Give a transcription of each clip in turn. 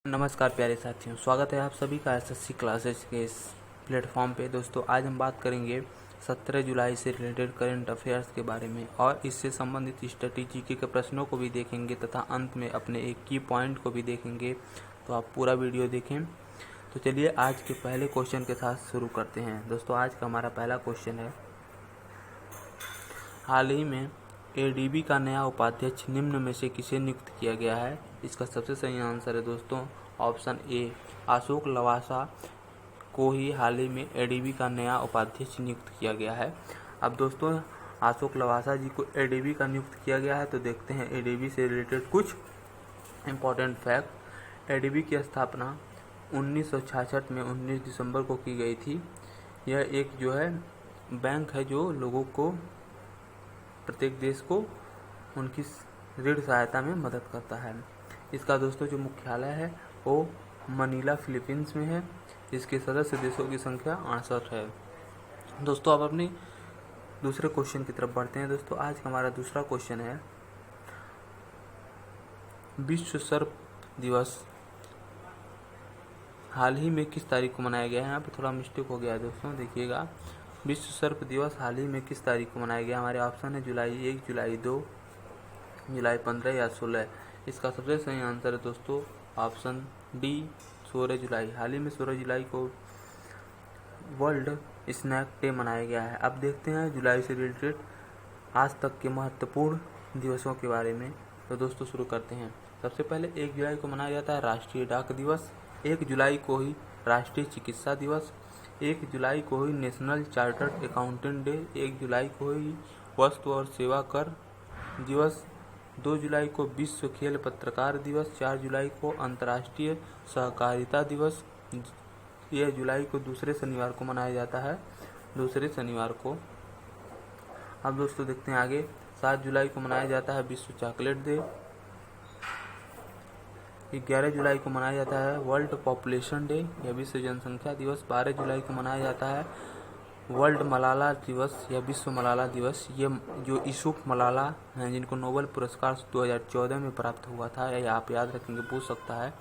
नमस्कार प्यारे साथियों, स्वागत है आप सभी का एसएससी क्लासेस के इस प्लेटफॉर्म पे। दोस्तों आज हम बात करेंगे 17 जुलाई से रिलेटेड करंट अफेयर्स के बारे में और इससे संबंधित स्टडी जीके के प्रश्नों को भी देखेंगे तथा अंत में अपने एक की पॉइंट को भी देखेंगे। तो आप पूरा वीडियो देखें। तो चलिए आज के पहले क्वेश्चन के साथ शुरू करते हैं। दोस्तों आज का हमारा पहला क्वेश्चन है, हाल ही में एडीबी का नया उपाध्यक्ष निम्न में से किसे नियुक्त किया गया है? इसका सबसे सही आंसर है दोस्तों ऑप्शन ए, अशोक लवासा को ही हाल ही में एडीबी का नया उपाध्यक्ष नियुक्त किया गया है। अब दोस्तों अशोक लवासा जी को एडीबी का नियुक्त किया गया है, तो देखते हैं एडीबी से रिलेटेड कुछ इम्पोर्टेंट फैक्ट। एडीबी की स्थापना 1966 में 19 दिसंबर को की गई थी। यह एक जो है बैंक है जो लोगों को, प्रत्येक देश को उनकी ऋण सहायता में मदद करता है। इसका दोस्तों जो मुख्यालय है वो मनीला फिलीपींस में है। इसके सदस्य देशों की संख्या 68 है। दोस्तों अब अपनी दूसरे क्वेश्चन की तरफ बढ़ते हैं। दोस्तों आज का हमारा दूसरा क्वेश्चन है, विश्व सर्प दिवस हाल ही में किस तारीख को मनाया गया है? यहाँ पे थोड़ा मिस्टेक हो गया है दोस्तों, देखिएगा। विश्व सर्प दिवस हाल ही में किस तारीख को मनाया गया? हमारे ऑप्शन है जुलाई 1, जुलाई 2, जुलाई 15 या 16। इसका सबसे सही आंसर है दोस्तों ऑप्शन डी, 16 जुलाई। हाल ही में 16 जुलाई को वर्ल्ड स्नैक डे मनाया गया है। अब देखते हैं जुलाई से रिलेटेड आज तक के महत्वपूर्ण दिवसों के बारे में। तो दोस्तों शुरू करते हैं। सबसे पहले 1 जुलाई को मनाया जाता है राष्ट्रीय डाक दिवस, 1 जुलाई को ही राष्ट्रीय चिकित्सा दिवस, 1 जुलाई को ही नेशनल चार्टर्ड अकाउंटेंट डे, 1 जुलाई को ही वस्तु और सेवा कर दिवस, 2 जुलाई को विश्व खेल पत्रकार दिवस, 4 जुलाई को अंतर्राष्ट्रीय सहकारिता दिवस, 1 जुलाई को दूसरे शनिवार को मनाया जाता है, दूसरे शनिवार को। अब दोस्तों देखते हैं आगे। 7 जुलाई को मनाया जाता है विश्व चॉकलेट डे, 11 जुलाई को मनाया जाता है वर्ल्ड पॉपुलेशन डे या विश्व जनसंख्या दिवस, 12 जुलाई को मनाया जाता है वर्ल्ड मलाला दिवस या विश्व मलाला दिवस। ये जो यूसुफ मलाला हैं जिनको नोबेल पुरस्कार 2014 में प्राप्त हुआ था, या आप याद रखेंगे, पूछ सकता है,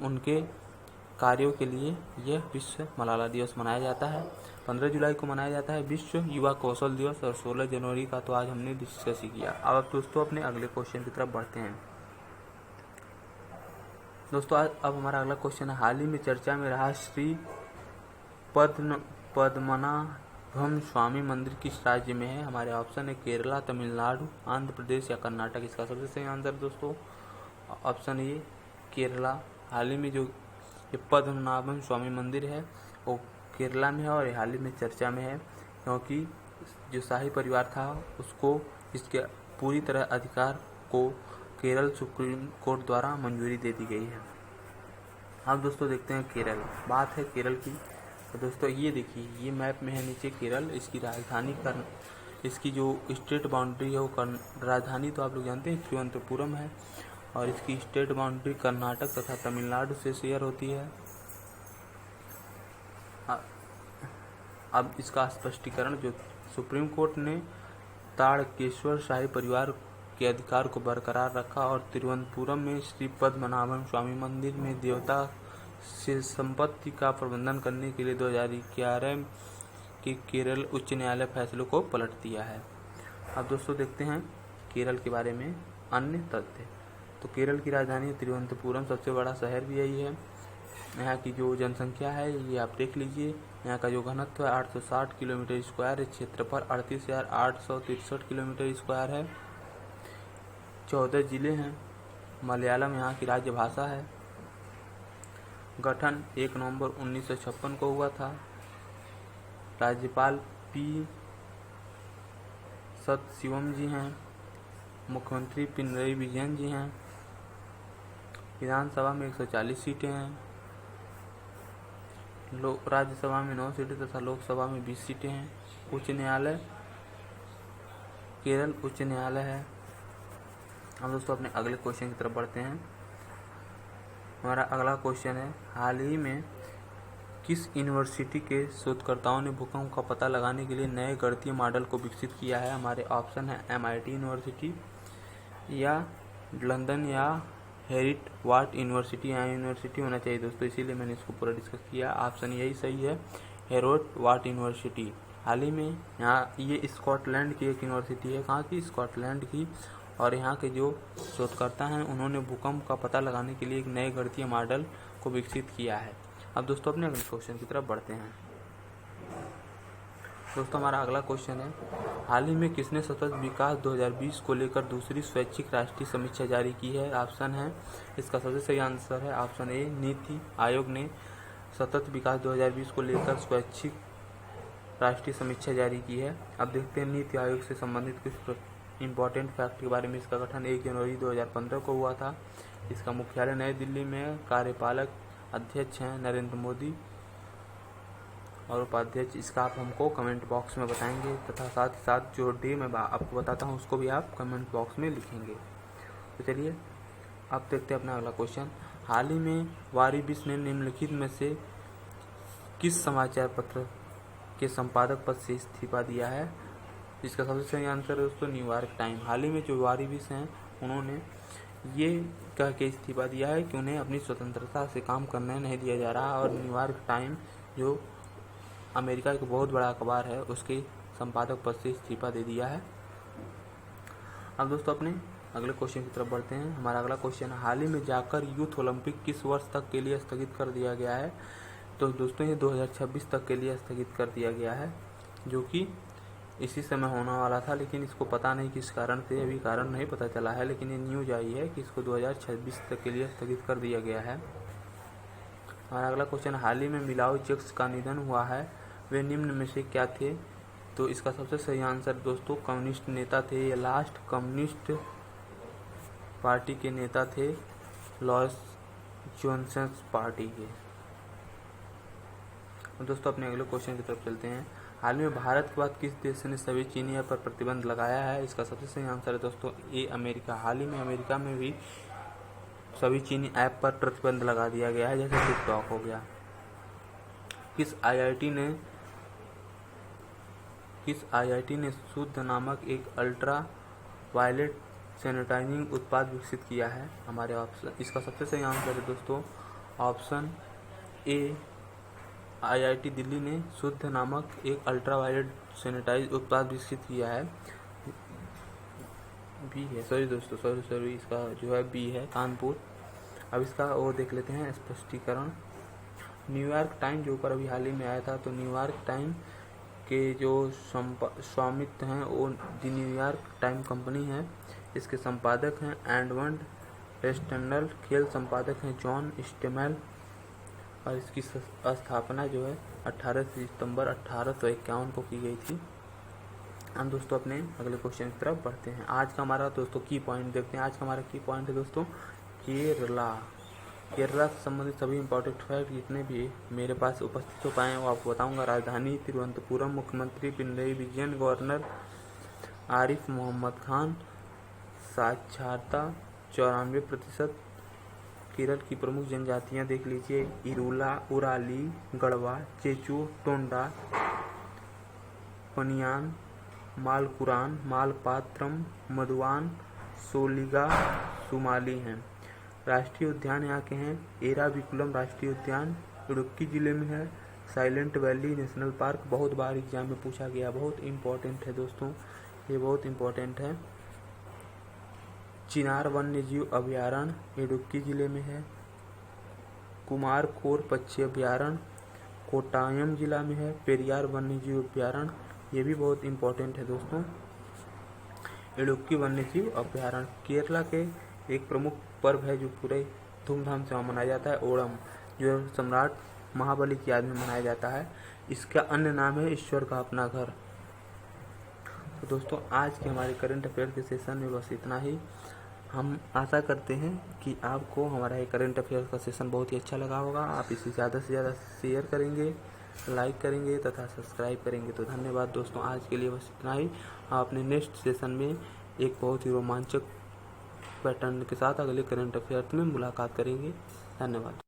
उनके कार्यों के लिए यह विश्व मलाला दिवस मनाया जाता है। 15 जुलाई को मनाया जाता है विश्व युवा कौशल दिवस और 16 जनवरी का तो आज हमने डिस्कस ही किया। अब दोस्तों अपने अगले क्वेश्चन की तरफ बढ़ते हैं। दोस्तों अब हमारा अगला क्वेश्चन है, हाल ही में चर्चा में रहा श्री पद्मनाभम स्वामी मंदिर किस राज्य में है? हमारे ऑप्शन है केरला, तमिलनाडु, आंध्र प्रदेश या कर्नाटक। इसका सबसे सही आंसर दोस्तों ऑप्शन ए, केरला। हाल ही में जो ये पद्मनाभम स्वामी मंदिर है वो केरला में है और ये हाल ही में चर्चा में है, क्योंकि जो शाही परिवार था उसको इसके पूरी तरह अधिकार को केरल सुप्रीम कोर्ट द्वारा मंजूरी दे दी गई है। अब दोस्तों देखते हैं केरल। बात है केरल की, तो दोस्तों ये देखिए, ये मैप में है नीचे केरल। इसकी राजधानी इसकी जो स्टेट बाउंड्री है वो राजधानी तो आप लोग जानते हैं तिरुवनंतपुरम है, और इसकी स्टेट बाउंड्री कर्नाटक तथा तमिलनाडु से शेयर होती है। अब इसका स्पष्टीकरण, जो सुप्रीम कोर्ट ने ताड़केश्वर शाही परिवार के अधिकार को बरकरार रखा और तिरुवनंतपुरम में श्री पद्मनाभम स्वामी मंदिर में देवता से संपत्ति का प्रबंधन करने के लिए 2011 के केरल उच्च न्यायालय फैसलों को पलट दिया है। अब दोस्तों देखते हैं केरल के बारे में अन्य तथ्य। तो केरल की राजधानी तिरुवनंतपुरम, सबसे बड़ा शहर भी यही है। यहाँ की जो जनसंख्या है ये आप देख लीजिए। यहाँ का जो घनत्व है 860 किलोमीटर स्क्वायर है, क्षेत्रफल 38,863 किलोमीटर स्क्वायर है, 14 जिले हैं, मलयालम यहाँ की राज्य भाषा है। गठन 1 नवंबर 1956 को हुआ था। राज्यपाल पी सतशिवम जी हैं, मुख्यमंत्री पिनरई विजयन जी हैं, विधानसभा में 140 सीटें हैं, राज्यसभा में 9 सीटें तथा लोकसभा में 20 सीटें हैं। उच्च न्यायालय केरल उच्च न्यायालय है। हम दोस्तों अपने अगले क्वेश्चन की तरफ बढ़ते हैं। हमारा अगला क्वेश्चन है, हाल ही में किस यूनिवर्सिटी के शोधकर्ताओं ने भूकंप का पता लगाने के लिए नए गणितीय मॉडल को विकसित किया है? हमारे ऑप्शन है MIT यूनिवर्सिटी या लंदन या हेरिट वाट यूनिवर्सिटी, यहाँ यूनिवर्सिटी होना चाहिए दोस्तों, इसीलिए मैंने इसको पूरा डिस्कस किया। ऑप्शन यही सही है, हेरोट वाट यूनिवर्सिटी। हाल ही में यहाँ ये स्कॉटलैंड की एक यूनिवर्सिटी है, कहाँ की, स्कॉटलैंड की। और यहाँ के जो शोधकर्ता हैं उन्होंने भूकंप का पता लगाने के लिए एक नए गणितीय मॉडल को विकसित किया है। अब दोस्तों अपने अगले क्वेश्चन की तरफ बढ़ते हैं। दोस्तों हमारा अगला क्वेश्चन है, हाल ही में किसने सतत विकास 2020 को लेकर दूसरी स्वैच्छिक राष्ट्रीय समीक्षा जारी की है? ऑप्शन है, इसका सबसे सही आंसर है ऑप्शन ए, नीति आयोग ने सतत विकास 2020 को लेकर स्वैच्छिक राष्ट्रीय समीक्षा जारी की है। अब देखते हैं नीति आयोग से संबंधित कुछ इंपॉर्टेंट फैक्ट के बारे में। इसका गठन 1 जनवरी 2015 को हुआ था। इसका मुख्यालय नई दिल्ली में। कार्यपालक अध्यक्ष हैं नरेंद्र मोदी और उपाध्यक्ष, इसका आप हमको कमेंट बॉक्स में बताएंगे, तथा साथ ही साथ जो डे मैं आपको बताता हूँ उसको भी आप कमेंट बॉक्स में लिखेंगे। तो चलिए अब देखते हैं अपना अगला क्वेश्चन। हाल ही में वारीबिस ने निम्नलिखित में से किस समाचार पत्र के संपादक पद से इस्तीफा दिया है? इसका सबसे सही आंसर है दोस्तों न्यूयॉर्क टाइम। हाल ही में जो वारीबिस हैं उन्होंने ये कह के इस्तीफा दिया है कि उन्हें अपनी स्वतंत्रता से काम करने नहीं दिया जा रहा, और न्यूयॉर्क टाइम जो अमेरिका का बहुत बड़ा अखबार है उसके संपादक पद से इस्तीफा दे दिया है। अब दोस्तों अपने अगले क्वेश्चन की तरफ बढ़ते हैं। हमारा अगला क्वेश्चन, हाल ही में जाकर यूथ ओलंपिक किस वर्ष तक के लिए स्थगित कर दिया गया है? तो दोस्तों ये 2026 तक के लिए स्थगित कर दिया गया है, जो कि इसी समय होने वाला था, लेकिन इसको पता नहीं किस कारण से, अभी कारण नहीं पता चला है, लेकिन ये न्यूज आई है कि इसको 2026 तक के लिए स्थगित कर दिया गया है। हमारा अगला क्वेश्चन, हाल ही में मिलाओ चेक्स का निधन हुआ है, वे निम्न में से क्या थे? तो इसका सबसे सही आंसर दोस्तों कम्युनिस्ट नेता थे। ये लास्ट कम्युनिस्ट पार्टी के नेता थे, लॉस जॉनसन पार्टी के। दोस्तों अपने अगले क्वेश्चन की तरफ चलते हैं। हाल में भारत के बाद किस देश ने सभी चीनी ऐप पर प्रतिबंध लगाया है? इसका सबसे सही आंसर है दोस्तों ए, अमेरिका। हाल ही में अमेरिका में भी सभी चीनी ऐप पर प्रतिबंध लगा दिया गया है, जैसे टिकटॉक हो गया। किस आईआईटी ने शुद्ध नामक एक अल्ट्रा वायलेट सैनिटाइजिंग उत्पाद विकसित किया है? हमारे ऑप्शन, इसका सबसे सही आंसर है दोस्तों ऑप्शन ए, आईआईटी दिल्ली ने शुद्ध नामक एक अल्ट्रा वायलेट सैनिटाइज उत्पाद विकसित किया है। बी है, सॉरी इसका जो है बी है, कानपुर। अब इसका वो देख लेते हैं स्पष्टीकरण। न्यूयॉर्क टाइम जो ऊपर अभी हाल ही में आया था, तो न्यूयॉर्क टाइम के जो स्वामित्व हैं वो दी न्यूयॉर्क टाइम कंपनी है। इसके संपादक हैं एडवर्ड रेस्टनल, खेल संपादक हैं जॉन स्टेमेल, और इसकी स्थापना जो है 18 सितंबर 1851 को की गई थी। हम दोस्तों अपने अगले क्वेश्चन की तरफ बढ़ते हैं। आज का हमारा दोस्तों की पॉइंट देखते हैं। आज का हमारा की पॉइंट है दोस्तों केरला से संबंधित सभी इंपॉर्टेंट फैक्ट जितने भी मेरे पास उपस्थित हो पाए वो आपको बताऊंगा। राजधानी तिरुवनंतपुरम, मुख्यमंत्री पिनरई विजयन, गवर्नर आरिफ मोहम्मद खान, साक्षरता 94%। केरल की प्रमुख जनजातियां देख लीजिए, इरुला, उराली, गढ़वा, चेचू, टोंडा, पनियान, मालकुरान, मालपात्रम, मधुवान, सोलिगा, सुमाली हैं। राष्ट्रीय उद्यान यहाँ के हैं, एराविकुलम राष्ट्रीय उद्यान इडुक्की जिले में है। साइलेंट वैली नेशनल पार्क बहुत बार एग्जाम में पूछा गया, बहुत इम्पोर्टेंट है दोस्तों, ये बहुत इम्पोर्टेंट है। चिनार वन्य जीव अभयारण्य इडुक्की जिले में है। कुमारकोर पक्षी अभयारण्य कोट्टायम जिला में है। पेरियार वन्य जीव अभयारण्य ये भी बहुत इम्पोर्टेंट है दोस्तों, इडुक्की वन्य जीव अभयारण्य। केरला के एक प्रमुख पर्व है जो पूरे धूमधाम से मनाया जाता है, ओणम, जो सम्राट महाबली की याद में मनाया जाता है। इसका अन्य नाम है ईश्वर का अपना घर। तो दोस्तों आज के हमारे करंट अफेयर के सेशन में बस इतना ही। हम आशा करते हैं कि आपको हमारा ये करंट अफेयर का सेशन बहुत ही अच्छा लगा होगा। आप इसे ज़्यादा से ज़्यादा शेयर करेंगे, लाइक करेंगे तथा सब्सक्राइब करेंगे। तो धन्यवाद दोस्तों, आज के लिए बस इतना ही। आप अपने नेक्स्ट सेशन में एक बहुत ही रोमांचक पैटर्न के साथ अगले करंट अफेयर में मुलाकात करेंगे। धन्यवाद।